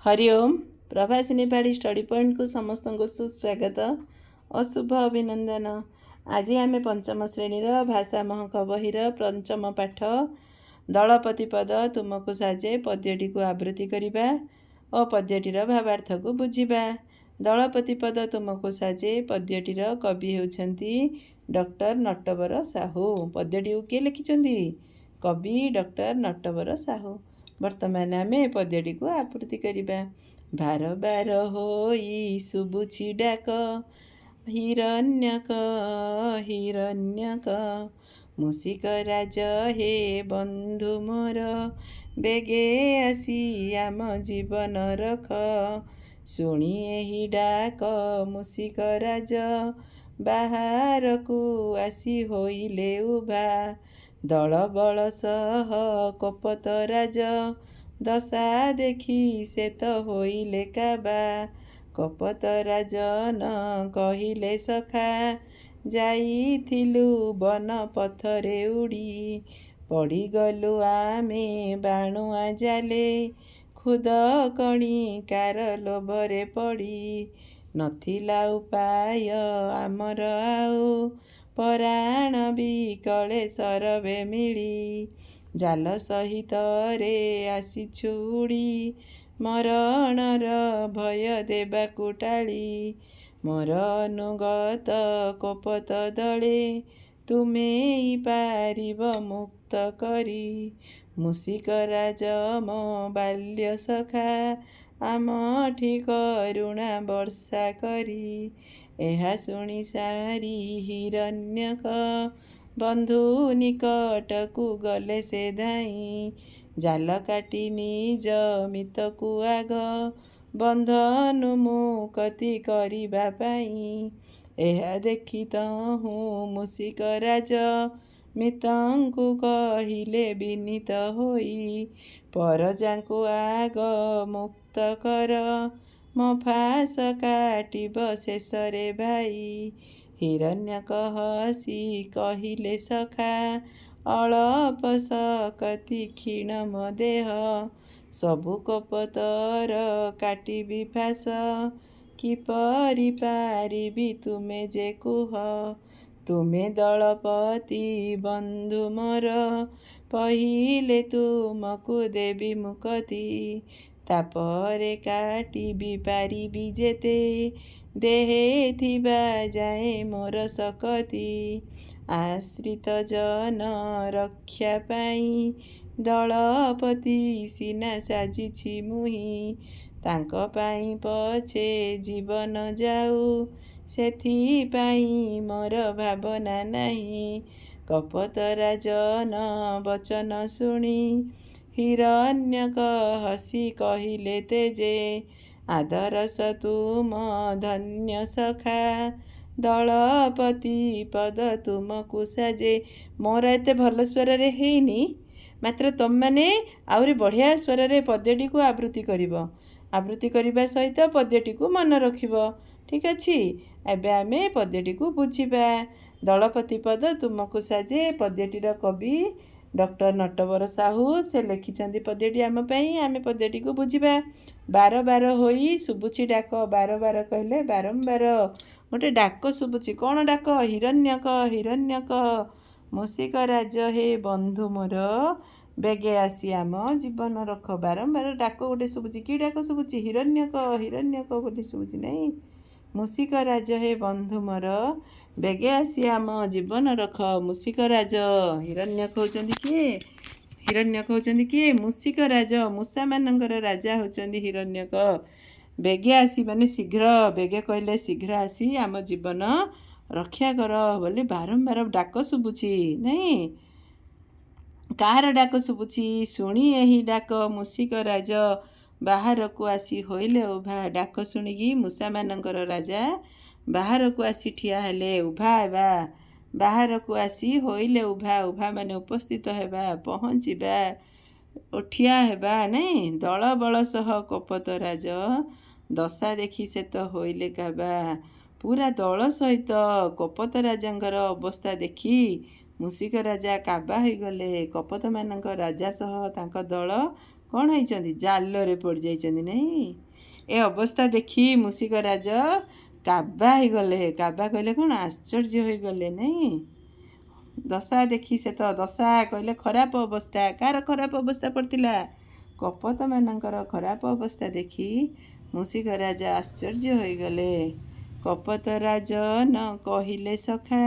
हरि ओम। प्रभासिनी पाड़ी study point को समस्त को सुस्वागत और शुभ अभिनंदन। आज आम पंचम श्रेणी भाषा महक बहिर पंचम पाठ दलपति पद तुमको साजे पद्यटी को आवृत्ति करवा और पद्यटीर भावार्थ को बुझा। दलपति पद तुमको साजे पद्यटीर कवि होउछंती डॉक्टर नटवर साहू। पद्यटी को किए लिखिछंती? कवि डॉक्टर नटवर साहू। वर्तमान आम पद्यटी को आवृत्ति करवा। बार बार होई शुभुछि डाक हिरण्यक हिरण्यक मूषिक राज हे बंधु मोर बेगे आसी आम जीवन रख। शुणी एही डाक मूषिक राज बाहर को आसी होइले उभा। दल बल सह कपत राज दशा देखी से तो होइले काबा। कपत राजन कहिले सखा जाइथिलु बन पथरे उड़ी। पड़ीगलु आमे बाणुआ जाले खुद कणिकार लोभरे पड़ी। नथिला उपाय आमर आउ पराण बिकले सरवे मिली। जाल सहित रे आसिछु उड़ी मरणर भय देबाकु टाली। मोर अनुगत कपत दले तुमे पारिब मुक्त करी। मूषिक राज मो बाल्य सखा आम ठीक करुणा वर्षा करी। एहा शुणी सारी हिरण्यक बंधु निकट को गले से धाई। जाल काटी निज मित को आग बंधनु मुक्ति करिबा पाई। एहा देखि तहु मूषिक राज मितंकु कहिले विनीत होई। परजांकु आग मुक्त कर मो फास काटिब शेषरे भाई। हिरण्यक हसी कहिले सखा अळप सकति क्षीण मो देह। सबु कपतर काटिबि फास किपरि पारिबि तुमे जे कुह। तुमे दलपति बंधु मोर पहिले तुमको देबी मुक्ति। तापरे काटिबि पारिबि जेते देहे थिबा जाए मोर सकति। आश्रित जन रक्षा पाई दलपति सिना साजिछि मुहि। तांको पाई पछे जीवन जाऊ सेथिपाई मोर भावना नाही। कपत राजन वचन शुणी हिरण्यक हसी कहिले तेजे। आदरस तुम धन्य सखा दलपति पद तुमको साजे। मोर एते भल स्वर रे हेनी, मात्र तुम मैंने आउरी बढ़िया स्वर रे पद्यटी को आवृत्ति करिब। आवृत्ति करने सहित पद्यटी को मन रखिब। ठीक अच्छी। एबे आमे पद्यटी को बुझिबा। दलपति पद तुमको साजे पद्यटीर कवि डॉक्टर नटवर साहू से लिखिछंती पद्यटी आम पई। आमे पद्यटी को बुझिबा। बार बार होई शुभुछि डाक। बार बार कहले बारंबार गोटे डाक शुभुछि। कौन डाक? हिरण्यक हिरण्यक मूषिक राज हे बंधु मोर बेगे आसी आम जीवन रख। बारंबार डाक गोटे शुभुछि। कि डाक शुभुछि? हिरण्यक हिरण्यक बोली शुभुछि नहीं। मूषिक राज हे बंधु मोर बेगे आसी आम जीवन रख। मूषिक राज हिरण्यक होचंदी किए? हिरण्यक होचंदी किए? मूषिक राज। मूषा मानकर राजा होचंदी हिरण्यक। बेगे आसी माने शीघ्र। बेगे कहले शीघ्र आसी आम जीवन रक्षा कर बोले बारंबार डाक शुभुछि नहीं। कार डाक शुभुछि? शुणी एही डाक मूषिक राज बाहर को आसी होइले उभा। डाक शुणिकी मूषा मानकर राजा बाहर को आसी ठिया हेले। उभा हेबा। बाहर को आसी होइले उभा। उभा माने उपस्थित हेबा, पहुँचीबा, ठिया हेबा नहीं। दल बल सह कपत राज दशा देखी से तो होइले काबा। पूरा दल सहित कपत राजांकर अवस्था देखी मूषिक राजा काबा होइगले। कपत मानक राजा सह तांक दल କ'ଣ ହେଇଛନ୍ତି? ଜାଲରେ ପଡ଼ିଯାଇଛନ୍ତି ନାହିଁ। ଏ ଅବସ୍ଥା ଦେଖି ମୂଷିକ ରାଜ କାବା ହେଇଗଲେ। କାବା କହିଲେ କ'ଣ? ଆଶ୍ଚର୍ଯ୍ୟ ହୋଇଗଲେ ନାହିଁ। ଦଶା ଦେଖି ସେ ତ ଦଶା କହିଲେ ଖରାପ ଅବସ୍ଥା। କାହାର ଖରାପ ଅବସ୍ଥା ପଡ଼ିଥିଲା? କପୋତମାନଙ୍କର ଖରାପ ଅବସ୍ଥା ଦେଖି ମୂଷିକ ରାଜା ଆଶ୍ଚର୍ଯ୍ୟ ହୋଇଗଲେ। କପୋତ ରାଜନ କହିଲେ ସଖା,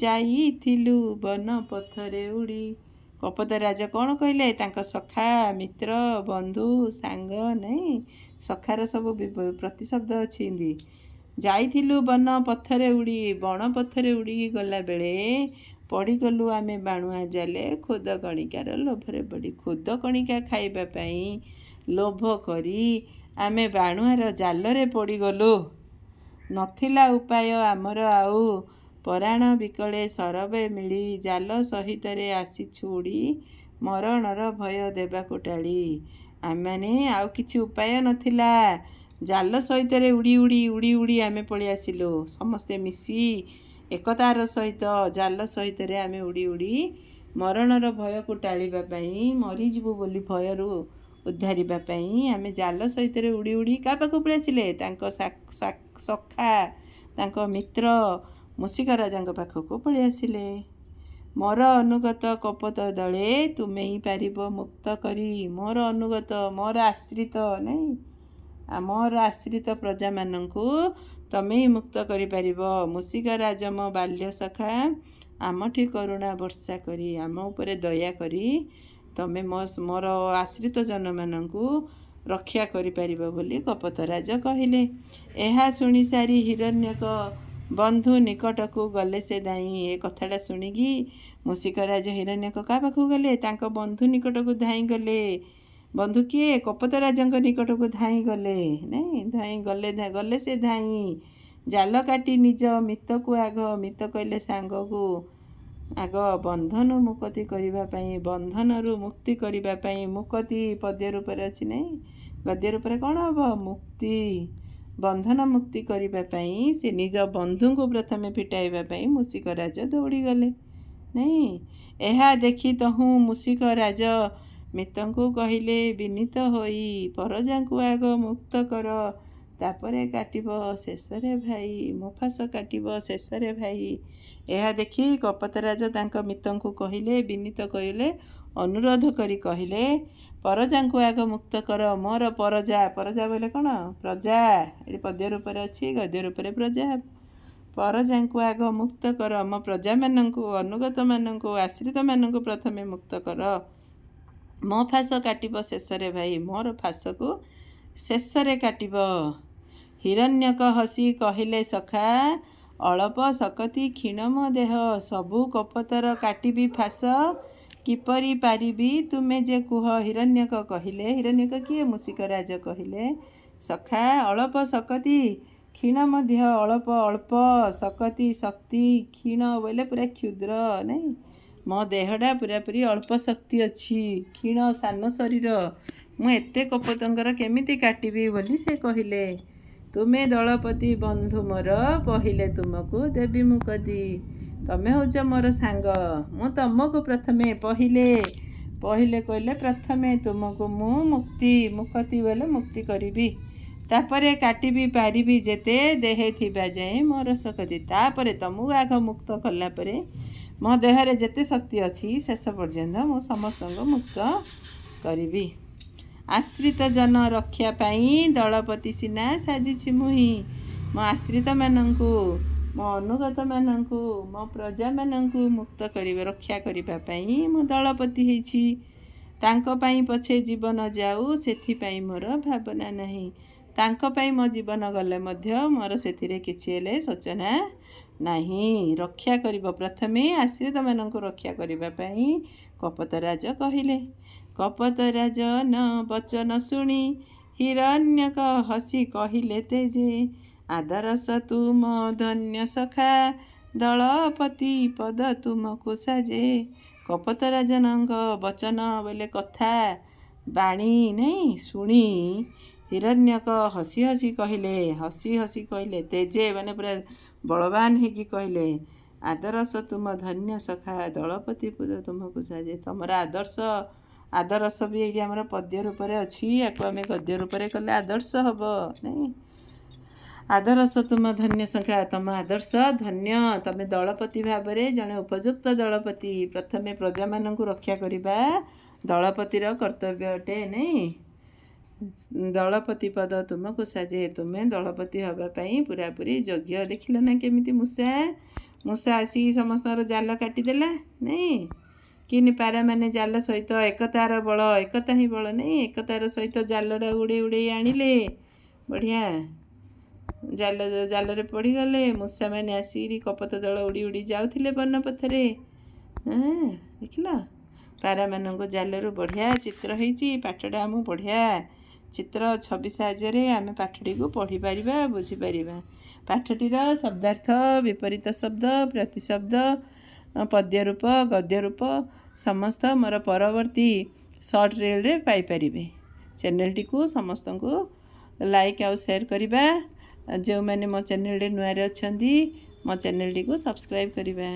ଯାଇଥିଲୁ ବନ ପଥରେ ଉଡ଼ି। କପୋତ ରାଜା କ'ଣ କହିଲେ? ତାଙ୍କ ସଖା, ମିତ୍ର, ବନ୍ଧୁ, ସାଙ୍ଗ ନାହିଁ। ସଖାର ସବୁ ପ୍ରତିଶବ୍ଦ ଅଛି ହିନ୍ଦୀ। ଯାଇଥିଲୁ ବନ ପଥରେ ଉଡ଼ି। ବଣ ପଥରେ ଉଡ଼ିକି ଗଲାବେଳେ ପଡ଼ିଗଲୁ ଆମେ ବାଣୁଆ ଜାଲେ ଖୋଦ କଣିକାର ଲୋଭରେ ପଡ଼ି। ଖୋଦ କଣିକା ଖାଇବା ପାଇଁ ଲୋଭ କରି ଆମେ ବାଣୁଆର ଜାଲରେ ପଡ଼ିଗଲୁ। ନଥିଲା ଉପାୟ ଆମର ଆଉ, ପରାଣ ବିକଳେ ସରବେ ମିଳି। ଜାଲ ସହିତରେ ଆସିଛୁ ଉଡ଼ି, ମରଣର ଭୟ ଦେବାକୁ ଟାଳି। ଆମେମାନେ ଆଉ କିଛି ଉପାୟ ନଥିଲା। ଜାଲ ସହିତରେ ଉଡ଼ି ଉଡ଼ି ଉଡ଼ି ଉଡ଼ି ଆମେ ପଳେଇ ଆସିଲୁ। ସମସ୍ତେ ମିଶି ଏକତାର ସହିତ ଜାଲ ସହିତରେ ଆମେ ଉଡ଼ି ଉଡ଼ି ମରଣର ଭୟକୁ ଟାଳିବା ପାଇଁ, ମରିଯିବୁ ବୋଲି ଭୟରୁ ଉଦ୍ଧାରିବା ପାଇଁ ଆମେ ଜାଲ ସହିତରେ ଉଡ଼ି ଉଡ଼ି କାହା ପାଖକୁ ପଳେଇ ଆସିଲେ? ତାଙ୍କ ସଖା, ତାଙ୍କ ମିତ୍ର ମୂଷିକ ରାଜାଙ୍କ ପାଖକୁ ପଳେଇ ଆସିଲେ। ମୋର ଅନୁଗତ କପୋତ ଦଳେ ତୁମେ ହିଁ ପାରିବ ମୁକ୍ତ କରି। ମୋର ଅନୁଗତ, ମୋର ଆଶ୍ରିତ ନାହିଁ, ମୋର ଆଶ୍ରିତ ପ୍ରଜାମାନଙ୍କୁ ତମେ ହିଁ ମୁକ୍ତ କରିପାରିବ। ମୂଷିକ ରାଜ ମୋ ବାଲ୍ୟ ସଖା, ଆମଠି କରୁଣା ବର୍ଷା କରି, ଆମ ଉପରେ ଦୟା କରି ତମେ ମୋର ଆଶ୍ରିତ ଜନମାନଙ୍କୁ ରକ୍ଷା କରିପାରିବ ବୋଲି କପୋତ ରାଜ କହିଲେ। ଏହା ଶୁଣିସାରି ହିରଣ୍ୟକ ବନ୍ଧୁ ନିକଟକୁ ଗଲେ ସେ ଧାଇଁ। ଏ କଥାଟା ଶୁଣିକି ମୂଷିକ ରାଜ ହିରଣ୍ୟକ କାହା ପାଖକୁ ଗଲେ? ତାଙ୍କ ବନ୍ଧୁ ନିକଟକୁ ଧାଇଁ ଗଲେ। ବନ୍ଧୁ କିଏ? କପୋତ ରାଜଙ୍କ ନିକଟକୁ ଧାଇଁ ଗଲେ ନାଇଁ। ଗଲେ ସେ ଧାଇଁ। ଜାଲ କାଟି ନିଜ ମିତକୁ ଆଗ, ମିତ କହିଲେ ସାଙ୍ଗକୁ ଆଗ ବନ୍ଧନ ମୁକ୍ତି କରିବା ପାଇଁ, ବନ୍ଧନରୁ ମୁକ୍ତି କରିବା ପାଇଁ। ମୁକ୍ତି ପଦ୍ୟ ରୂପରେ ଅଛି ନାହିଁ, ଗଦ୍ୟ ରୂପରେ କ'ଣ ହେବ? ମୁକ୍ତି, ବନ୍ଧନ ମୁକ୍ତି କରିବା ପାଇଁ ସେ ନିଜ ବନ୍ଧୁଙ୍କୁ ପ୍ରଥମେ ଫିଟାଇବା ପାଇଁ ମୂଷିକ ରାଜ ଦୌଡ଼ିଗଲେ ନାହିଁ। ଏହା ଦେଖି ତହୁଁ ମୂଷିକ ରାଜ ମିତଙ୍କୁ କହିଲେ ବିନୀତ ହୋଇ, ପରଜାଙ୍କୁ ଆଗ ମୁକ୍ତ କର, ତାପରେ କାଟିବ ଶେଷରେ ଭାଇ, ମୋ ଫାଶ କାଟିବ ଶେଷରେ ଭାଇ। ଏହା ଦେଖି କପୋତ ରାଜ ତାଙ୍କ ମିତଙ୍କୁ କହିଲେ, ବିନୀତ କହିଲେ, ଅନୁରୋଧ କରି କହିଲେ, ପରଜାଙ୍କୁ ଆଗ ମୁକ୍ତ କର। ମୋର ପରଜା, ପରଜା ବୋଇଲେ କ'ଣ? ପ୍ରଜା। ଏଠି ପଦ୍ୟ ରୂପରେ ଅଛି, ଗଦ୍ୟ ରୂପରେ ପ୍ରଜା। ପରଜାଙ୍କୁ ଆଗ ମୁକ୍ତ କର, ମୋ ପ୍ରଜାମାନଙ୍କୁ, ଅନୁଗତମାନଙ୍କୁ, ଆଶ୍ରିତମାନଙ୍କୁ ପ୍ରଥମେ ମୁକ୍ତ କର। ମୋ ଫାଶ କାଟିବ ଶେଷରେ ଭାଇ, ମୋର ଫାଶକୁ ଶେଷରେ କାଟିବ। ହିରଣ୍ୟକ ହସି କହିଲେ ସଖା, ଅଳପ ଶକତି କ୍ଷୀଣ ମୋ ଦେହ, ସବୁ କପୋତର କାଟିବି ଫାଶ, କିପରି ପାରିବି ତୁମେ ଯେ କୁହ। ହିରଣ୍ୟକ କହିଲେ, ହିରଣ୍ୟକ କିଏ? ମୂଷିକ ରାଜ କହିଲେ, ସଖା, ଅଳପ ଶକତି କ୍ଷୀଣ ମଧ୍ୟ। ଅଳପ ଅଳ୍ପ, ଶକତି ଶକ୍ତି, କ୍ଷୀଣ ବୋଇଲେ ପୁରା କ୍ଷୁଦ୍ର ନାହିଁ। ମୋ ଦେହଟା ପୁରାପୁରି ଅଳ୍ପ ଶକ୍ତି ଅଛି, କ୍ଷୀଣ ସାନ ଶରୀର, ମୁଁ ଏତେ କପୋତଙ୍କର କେମିତି କାଟିବି ବୋଲି ସେ କହିଲେ। ତୁମେ ଦଳପତି ବନ୍ଧୁ ମୋର, ପହିଲେ ତୁମକୁ ଦେବି ମୁକ୍ତି। ତମେ ହେଉଛ ମୋର ସାଙ୍ଗ, ମୁଁ ତମକୁ ପ୍ରଥମେ ପହିଲେ କହିଲେ ପ୍ରଥମେ ତୁମକୁ ମୁଁ ମୁକ୍ତି ବୋଲେ ମୁକ୍ତି କରିବି। ତାପରେ କାଟିବି ପାରିବି ଯେତେ, ଦେହେ ଥିବା ଯାଏ ମୋର ଶକ୍ତି। ତାପରେ ତମକୁ ଆଗ ମୁକ୍ତ କଲା ପରେ ମୋ ଦେହରେ ଯେତେ ଶକ୍ତି ଅଛି ଶେଷ ପର୍ଯ୍ୟନ୍ତ ମୁଁ ସମସ୍ତଙ୍କୁ ମୁକ୍ତ କରିବି। ଆଶ୍ରିତ ଜନ ରକ୍ଷା ପାଇଁ ଦଳପତି ସିନା ସାଜିଛି ମୁହିଁ। ମୋ ଆଶ୍ରିତମାନଙ୍କୁ, ମୋ ଅନୁଗତମାନଙ୍କୁ, ମୋ ପ୍ରଜାମାନଙ୍କୁ ମୁକ୍ତ କରିବା, ରକ୍ଷା କରିବା ପାଇଁ ମୁଁ ଦଳପତି ହେଇଛି। ତାଙ୍କ ପାଇଁ ପଛେ ଜୀବନ ଯାଉ, ସେଥିପାଇଁ ମୋର ଭାବନା ନାହିଁ। ତାଙ୍କ ପାଇଁ ମୋ ଜୀବନ ଗଲେ ମଧ୍ୟ ମୋର ସେଥିରେ କିଛି ହେଲେ ଶୋଚନା ନାହିଁ। ରକ୍ଷା କରିବ, ପ୍ରଥମେ ଆଶ୍ରିତମାନଙ୍କୁ ରକ୍ଷା କରିବା ପାଇଁ କପୋତ ରାଜ କହିଲେ। କପୋତ ରାଜନ ବଚନ ଶୁଣି ହିରଣ୍ୟକ ହସି କହିଲେ ତେଜେ, ଆଦରସ ତୁମ ଧନ୍ୟ ସଖା, ଦଳପତି ପଦ ତୁମକୁ ସାଜେ। କପୋତ ରାଜନଙ୍କ ବଚନ ବୋଲେ କଥା, ବାଣୀ ନାହିଁ, ଶୁଣି ହିରଣ୍ୟକ ହସି ହସି କହିଲେ, ତେଜେ ମାନେ ପୁରା ବଳବାନ ହେଇକି କହିଲେ, ଆଦର୍ଶ ତୁମ ଧନ୍ୟ ସଖା, ଦଳପତି ପଦ ତୁମକୁ ସାଜେ। ତମର आदर्श भी ये आमर पद्य रूप अच्छी या आम गद्य रूप कले आदर्श हम नहीं आदर्श तुम धन्य संख्या तुम आदर्श धन्य तुम दलपति भाव में जड़े उपयुक्त दलपति प्रथमे प्रजा मान रक्षा करवा दलपतिर कर्तव्य अटे नहीं दलपति पद तुमको साजे तुम्हें दलपति हाँपाई पूरापूरी योग्य देखिल ना केमी मूषा आसी समस्त जाल काटिदेला नहीं कि पारा माने जाल सहित एकतार बल एकता ही बल नहीं एकतार सहित जालटा उड़े उड़े आणिले बढ़िया जाल जाल पड़गले मूषा मैंने आसी कपत दल उड़ी उड़ी जाऊे वन पथरे देखिल पारा मान जालू बढ़िया चित्र होती पाठटा आम बढ़िया चित्र छवि साहाय्य आम पाठटी को पढ़ी पारिबा बुझीपर पाठटीर शब्दार्थ विपरीत शब्द प्रतिशब्द पद्य रूप गद्य रूप समस्त मोर परवर्ती सर्ट रील रे पाइपर चैनल टी को समस्त को लाइक आउ शेयर करवा जो मैंने मो चैनल नुआ अच्छा मो चैनल टी को सब्सक्राइब करवा।